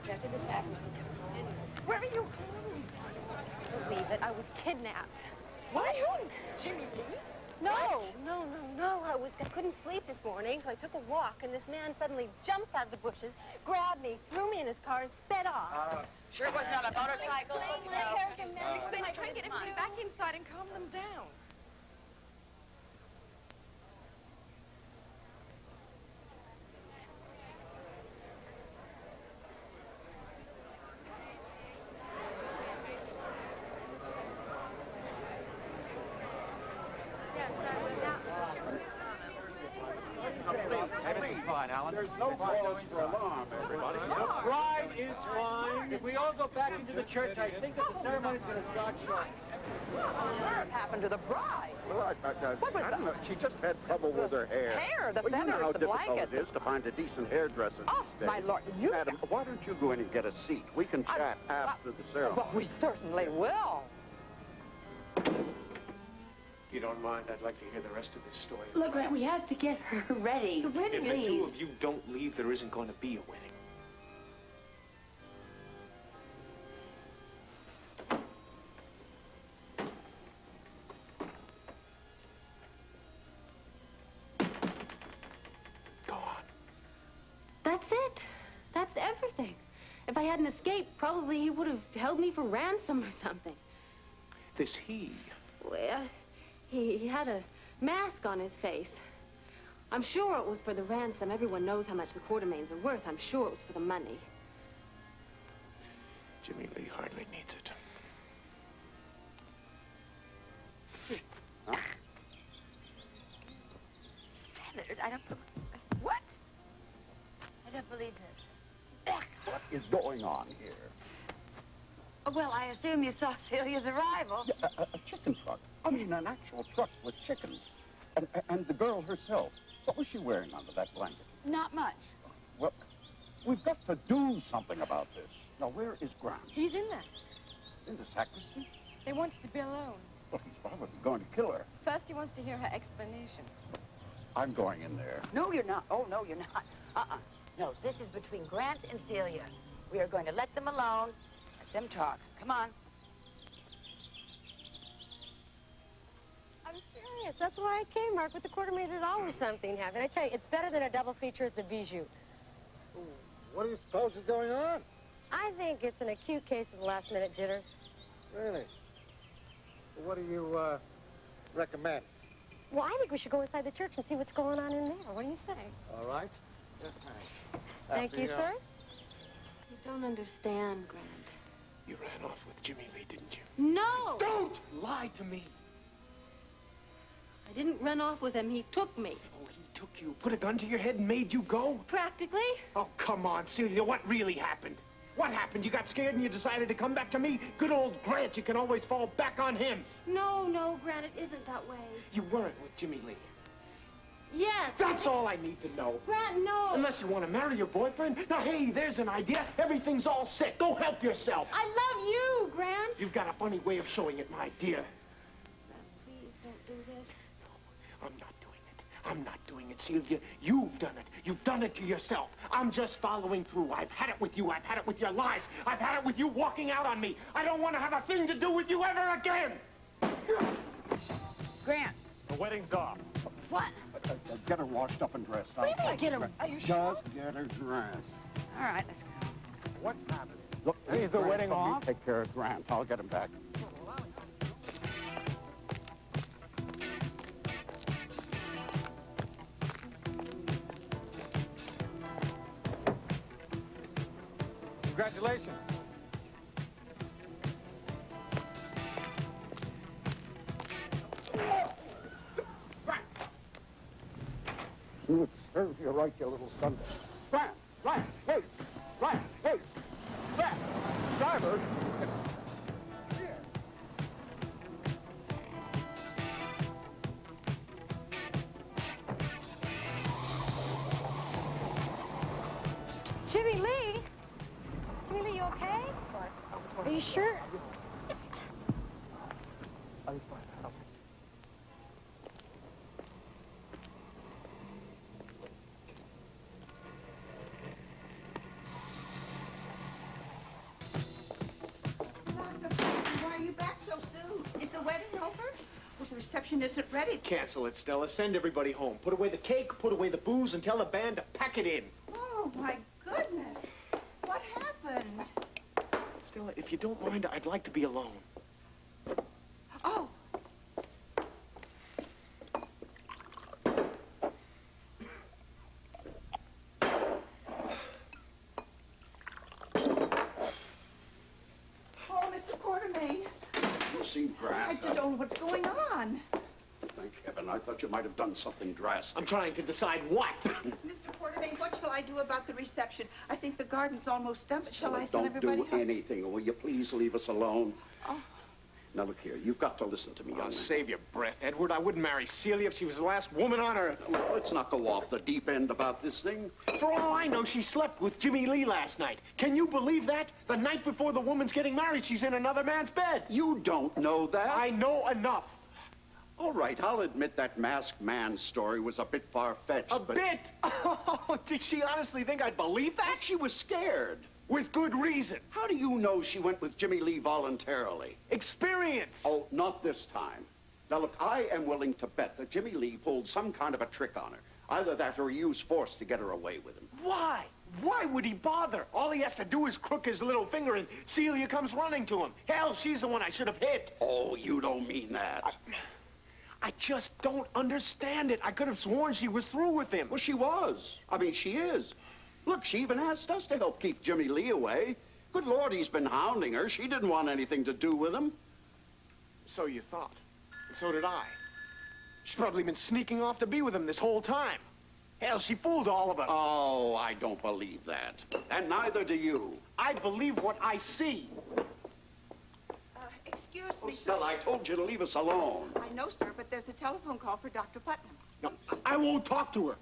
Now to the sacristy. Where are you? Believe it, I was kidnapped. What? Jimmy Lee? No, I couldn't sleep this morning, so I took a walk, and this man suddenly jumped out of the bushes, grabbed me, threw me in his car, and sped off. Sure it wasn't on a motorcycle? Explain, try and get everybody back inside and calm them down. There's no cause for alarm, everybody. The bride is fine. If we all go back into the church, I think that the ceremony's going to start shortly. What happened to the bride? Well, I don't know. She just had trouble with her hair. Hair? The well, you know feathers, how the difficult blanket. it is to find a decent hairdresser Oh, these days. my lord, you... Madam, why don't you go in and get a seat? We can chat after the ceremony. Well, we certainly will. If you don't mind, I'd like to hear the rest of this story. Look, Grant, we have to get her ready. The wedding, If the two of you don't leave, there isn't going to be a wedding. Go on. That's it. That's everything. If I hadn't escaped, probably he would have held me for ransom or something. This he. Well, he had a mask on his face. I'm sure it was for the ransom. Everyone knows how much the Quartermains are worth. I'm sure it was for the money. Jimmy Lee hardly needs it. Huh? Feathers? I don't... What? I don't believe this. What is going on here? Well, I assume you saw Celia's arrival. Yeah, a chicken truck. I mean, an actual truck with chickens. And the girl herself. What was she wearing under that blanket? Not much. Well, we've got to do something about this. Now, where is Grant? He's in there. In the sacristy? They want you to be alone. Well, he's probably going to kill her. First, he wants to hear her explanation. I'm going in there. No, you're not. Oh, no, you're not. No, this is between Grant and Celia. We are going to let them alone. Let them talk. Come on. I'm serious. That's why I came, Mark. With the Quartermains, there's always something happening. I tell you, it's better than a double feature at the Bijou. What do you suppose is going on? I think it's an acute case of last-minute jitters. Really? Well, what do you recommend? Well, I think we should go inside the church and see what's going on in there. What do you say? All right. Yes, Thank you, sir. You don't understand, Grant. You ran off with Jimmy Lee, didn't you? No! Don't lie to me! I didn't run off with him. He took me. Oh, he took you, put a gun to your head and made you go? Practically. Oh, come on, Celia, what really happened? What happened? You got scared and you decided to come back to me? Good old Grant, you can always fall back on him. No, Grant, it isn't that way. You weren't with Jimmy Lee. Yes. That's all I need to know. Grant, no. Unless you want to marry your boyfriend. Now, hey, there's an idea. Everything's all set. Go help yourself. I love you, Grant. You've got a funny way of showing it, my dear. Grant, please don't do this. No, I'm not doing it. I'm not doing it, Celia. You've done it. You've done it to yourself. I'm just following through. I've had it with you. I've had it with your lies. I've had it with you walking out on me. I don't want to have a thing to do with you ever again. Grant. The wedding's off. What? Get her washed up and dressed. What do you mean, get her? Are you sure? Just get her dressed. All right, let's go. What's happening? Look, Is the wedding Grant, off? You take care of Grant. I'll get him back. Congratulations. You would serve you right, you little son. Grant! Hey! Hey! Grant! Driver! Jimmy Lee? Jimmy Lee, you okay? Are you sure? I'm fine. wedding over? Well, the reception isn't ready. Cancel it, Stella. Send everybody home. Put away the cake, put away the booze, and tell the band to pack it in. Oh, my goodness. What happened? Stella, if you don't mind, I'd like to be alone. Oh. Oh, Mr. Quartermain. You see, Grant. I just don't know what's going on. Thank heaven. I thought you might have done something drastic. I'm trying to decide what. Mr. Quartermain, what shall I do about the reception? I think the garden's almost done, but shall I send Don't everybody do home? anything. Will you please leave us alone? Oh. Now, look here. You've got to listen to me, young man. Save your breath, Edward. I wouldn't marry Celia if she was the last woman on earth. Let's not go off the deep end about this thing. For all I know, she slept with Jimmy Lee last night. Can you believe that? The night before the woman's getting married, she's in another man's bed. You don't know that. I know enough. All right, I'll admit that masked man story was a bit far-fetched, A but... bit? Oh, did she honestly think I'd believe that? She was scared. With good reason. How do you know she went with Jimmy Lee voluntarily? Experience. Oh, not this time. Now, look, I am willing to bet that Jimmy Lee pulled some kind of a trick on her. Either that or he used force to get her away with him. Why? Why would he bother? All he has to do is crook his little finger and Celia comes running to him. Hell, she's the one I should have hit. Oh, you don't mean that. I just don't understand it. I could have sworn she was through with him. Well, she was. I mean, she is. Look, she even asked us to help keep Jimmy Lee away. Good Lord, he's been hounding her. She didn't want anything to do with him. So you thought. And so did I. She's probably been sneaking off to be with him this whole time. Hell, she fooled all of us. Oh, I don't believe that. And neither do you. I believe what I see. Excuse me, sir. Stella, I told you to leave us alone. I know, sir, but there's a telephone call for Dr. Putnam. No, I won't talk to her.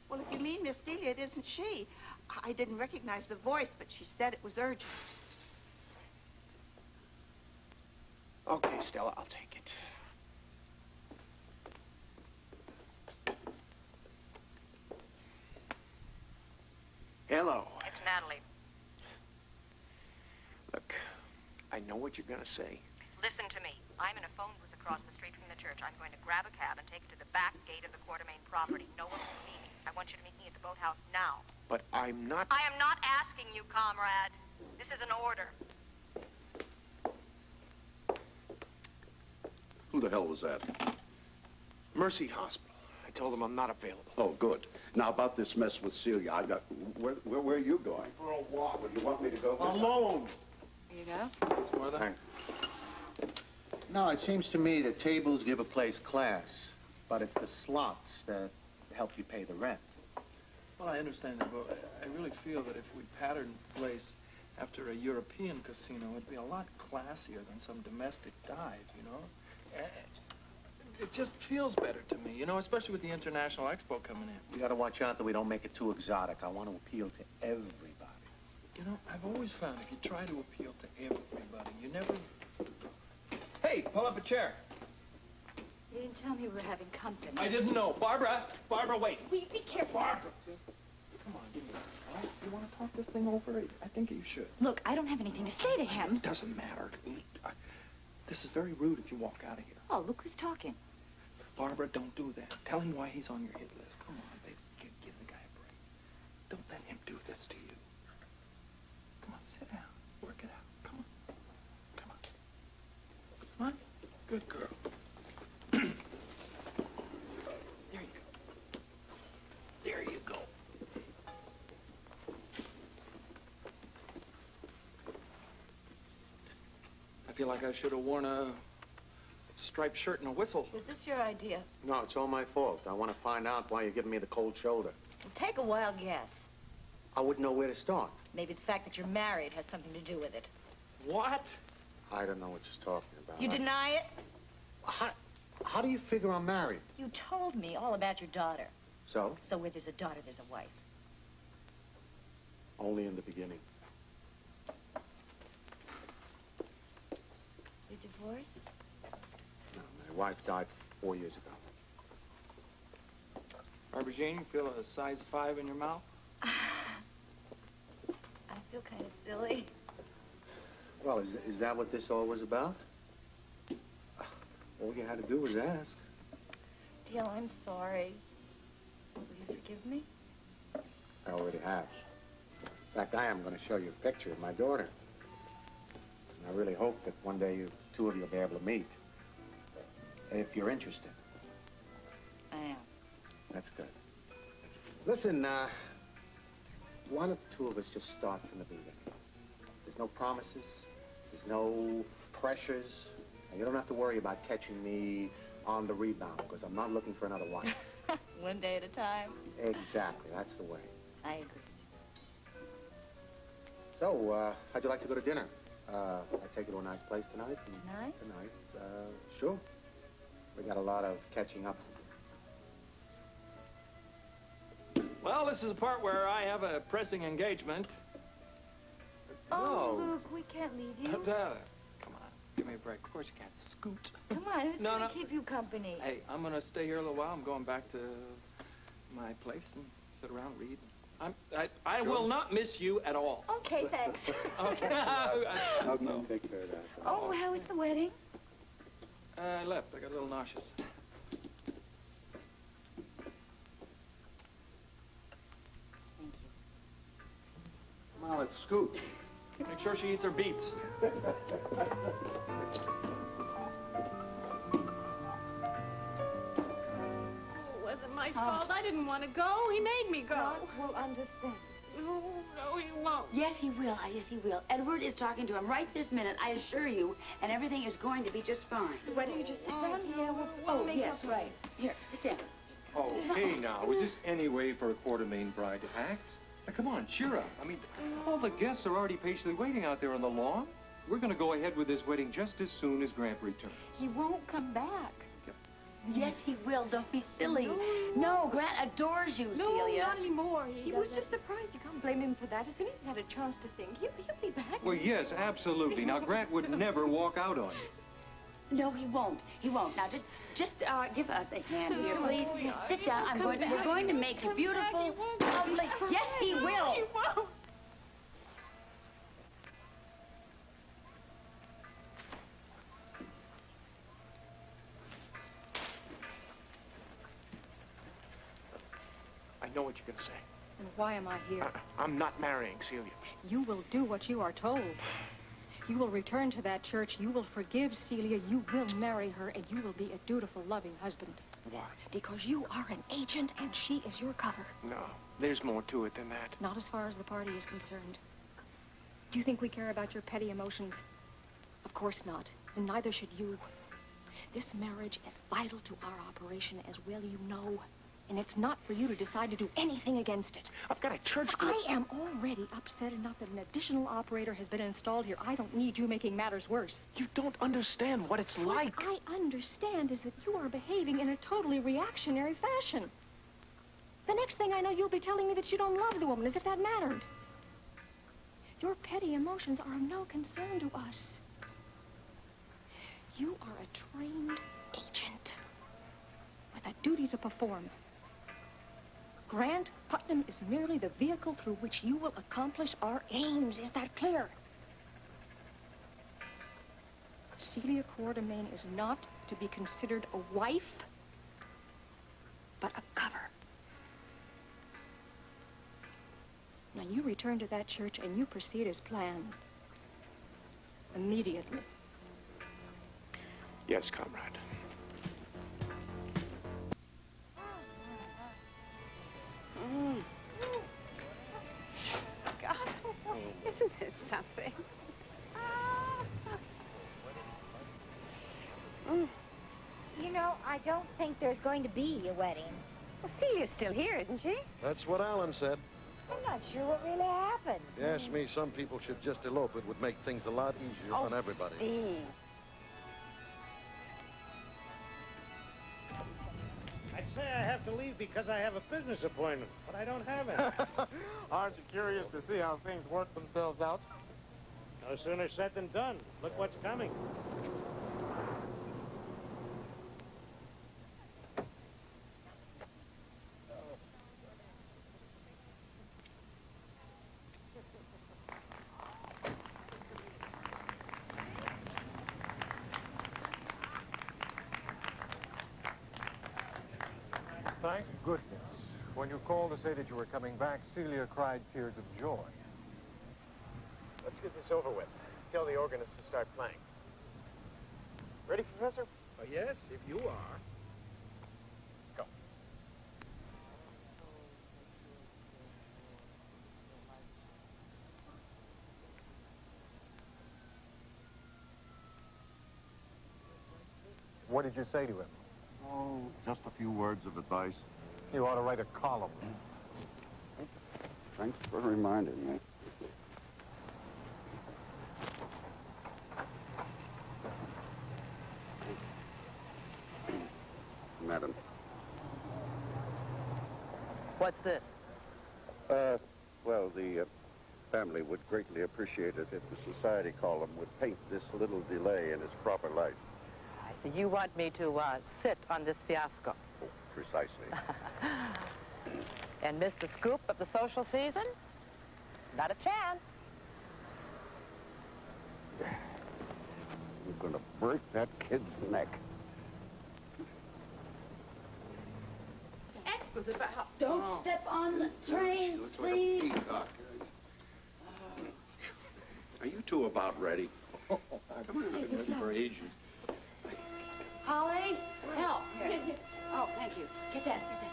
Well, if you mean Miss Celia, it isn't she. I didn't recognize the voice, but she said it was urgent. Okay, Stella, I'll take it. Hello. It's Natalie. Look, I know what you're gonna say. Listen to me. I'm in a phone booth across the street from the church. I'm going to grab a cab and take it to the back gate of the Quartermain property. No one will see me. I want you to meet me at the boathouse now. But I'm not... I am not asking you, comrade. This is an order. Who the hell was that? Mercy Hospital. I told them I'm not available. Oh, good. Now, about this mess with Celia, I got... Where are you going? For a walk. Well, you want me to go? Alone. Here you go. What's more than? No, it seems to me that tables give a place class, but it's the slots that help you pay the rent. Well, I understand that, but I really feel that if we patterned the place after a European casino, it'd be a lot classier than some domestic dive, you know? It just feels better to me, you know, especially with the International Expo coming in. We gotta watch out that we don't make it too exotic. I want to appeal to everybody. You know, I've always found if you try to appeal to everybody, you never... Hey, pull up a chair. You didn't tell me we were having company. I didn't know. Barbara! Barbara, wait. Be careful. Barbara! Just, come on, give me that. All right? You want to talk this thing over? I think you should. Look, I don't have anything to say to him. It doesn't matter. This is very rude if you walk out of here. Oh, look who's talking. Barbara, don't do that. Tell him why he's on your hit list. Come on, baby. Give the guy a break. Don't let him do this to you. Come on, sit down. Work it out. Come on. Come on. Come on. Good girl. There you go. There you go. I feel like I should have worn a striped shirt and a whistle. Was this your idea? No, it's all my fault. I want to find out why you're giving me the cold shoulder. Well, take a wild guess. I wouldn't know where to start. Maybe the fact that you're married has something to do with it. What? I don't know what you're talking about. You deny it? How do you figure I'm married? You told me all about your daughter. So? So where there's a daughter, there's a wife. Only in the beginning. You're divorced? No, my wife died 4 years ago. Barbara Jean, you feel a size 5 in your mouth? I feel kind of silly. Well, is that what this all was about? All you had to do was ask. Dale, I'm sorry. Will you forgive me? I already have. In fact, I am going to show you a picture of my daughter. And I really hope that one day you two of you will be able to meet. If you're interested. I am. That's good. Listen, why don't the two of us just start from the beginning? There's no promises. There's no pressures. And you don't have to worry about catching me on the rebound, because I'm not looking for another wife. One day at a time. Exactly. That's the way. I agree. So, how'd you like to go to dinner? I take you to a nice place tonight? Tonight? Tonight, sure. We got a lot of catching up. Well, this is the part where I have a pressing engagement. Oh, No. Luke, we can't leave you. Come on, give me a break. Of course you can't. Scoot. Come on, who's No, going no. to keep you company? Hey, I'm going to stay here a little while. I'm going back to my place and sit around, read. I will not miss you at all. Okay, thanks. Okay. I'll take care of that. Oh, how was the wedding? I left. I got a little nauseous. Thank you. Come on, let's scoot. Make sure she eats her beets. It wasn't my fault. I didn't want to go. He made me go. God will understand. No, he won't. Yes, he will. Yes, he will. Edward is talking to him right this minute, I assure you, and everything is going to be just fine. Why don't you just sit down here? Oh, yes, right. Here, sit down. Oh, hey now, is this any way for a Quartermain bride to act? Now, come on, cheer up. I mean, all the guests are already patiently waiting out there on the lawn. We're going to go ahead with this wedding just as soon as Grant returns. He won't come back. Yes, he will. Don't be silly. No, Grant adores you, No, Celia. not anymore. He was doesn't. just surprised. You can't blame him for that. As soon as he's had a chance to think, he'll be back. Well, yes, absolutely. Now, Grant would never walk out on you. No, he won't. He won't. Now, just give us a hand here, please. Sit down. We're going to make you beautiful, lovely. Yes, he will. He won't. I know what you're going to say. And why am I here? I'm not marrying Celia. You will do what you are told. You will return to that church. You will forgive Celia. You will marry her, and you will be a dutiful, loving husband. Why? Because you are an agent, and she is your cover. No, there's more to it than that. Not as far as the party is concerned. Do you think we care about your petty emotions? Of course not, and neither should you. This marriage is vital to our operation, as well you know. And it's not for you to decide to do anything against it. I've got a church group. I am already upset enough that an additional operator has been installed here. I don't need you making matters worse. You don't understand what it's like. What I understand is that you are behaving in a totally reactionary fashion. The next thing I know, you'll be telling me that you don't love the woman, as if that mattered. Your petty emotions are of no concern to us. You are a trained agent with a duty to perform. Grant Putnam is merely the vehicle through which you will accomplish our aims. Is that clear? Celia Quartermain is not to be considered a wife, but a cover. Now, you return to that church and you proceed as planned. Immediately. Yes, comrade. God, isn't this something? You know, I don't think there's going to be a wedding. Well, Celia's still here, isn't she? That's what Alan said. I'm not sure what really happened. You ask me, some people should just elope. It would make things a lot easier on everybody. Steve. I'd say I have to leave because I have a business appointment, but I don't have it. Aren't you curious to see how things work themselves out? No sooner said than done. Look what's coming. Thank goodness. When you called to say that you were coming back, Celia cried tears of joy. Let's get this over with. Tell the organist to start playing. Ready, Professor? Yes, if you are. Go. What did you say to him? Oh, just a few words of advice. You ought to write a column. Thanks for reminding me. Madam. What's this? Well, the family would greatly appreciate it if the society column would paint this little delay in its proper light. I see. You want me to sit on this fiasco. Oh, precisely. And miss the scoop of the social season? Not a chance. You're going to break that kid's neck. Exquisite, but how... Don't step on the train, please. Are you two about ready? I've been ready for ages. Holly, help. Oh, thank you. Get that, get that.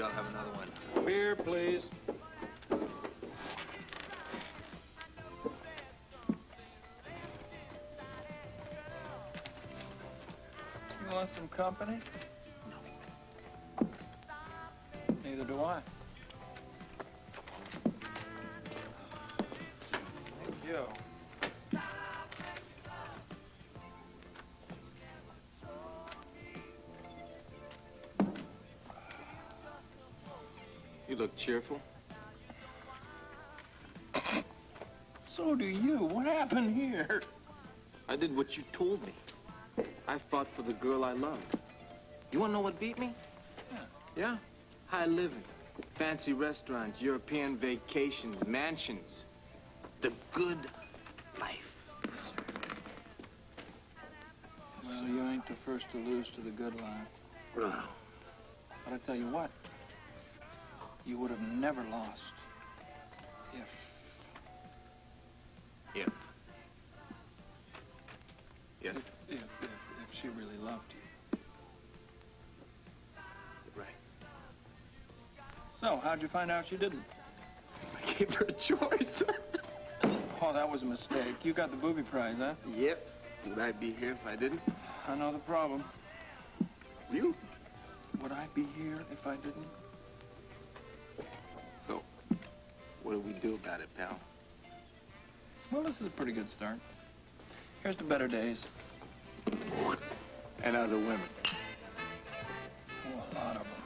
I'll have another one. Beer, please. You want some company? No. Neither do I. Thank you. You look cheerful. So do you. What happened here? I did what you told me. I fought for the girl I loved. You want to know what beat me? Yeah. Yeah? High living. Fancy restaurants, European vacations, mansions. The good life. Well, you ain't the first to lose to the good life. But I tell you what. You would have never lost if she really loved you. Right. So, how'd you find out she didn't? I gave her a choice. Oh, that was a mistake. You got the booby prize, huh? Yep. Would I be here if I didn't? I know the problem. You? Would I be here if I didn't? So, what do we do about it, pal? Well, this is a pretty good start. Here's to better days. And other women. Oh, a lot of them.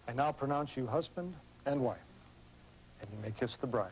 I now pronounce you husband and wife, and you may kiss the bride.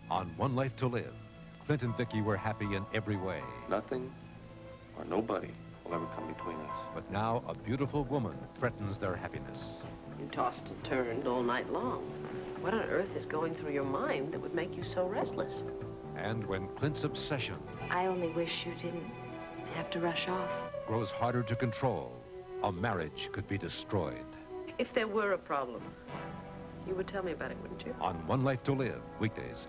On One Life to Live, Clint and Vicky were happy in every way. Nothing or nobody will ever come between us. But now a beautiful woman threatens their happiness. You tossed and turned all night long. What on earth is going through your mind that would make you so restless? And when Clint's obsession I only wish you didn't have to rush off. grows harder to control, a marriage could be destroyed. If there were a problem, you would tell me about it, wouldn't you? On One Life to Live, weekdays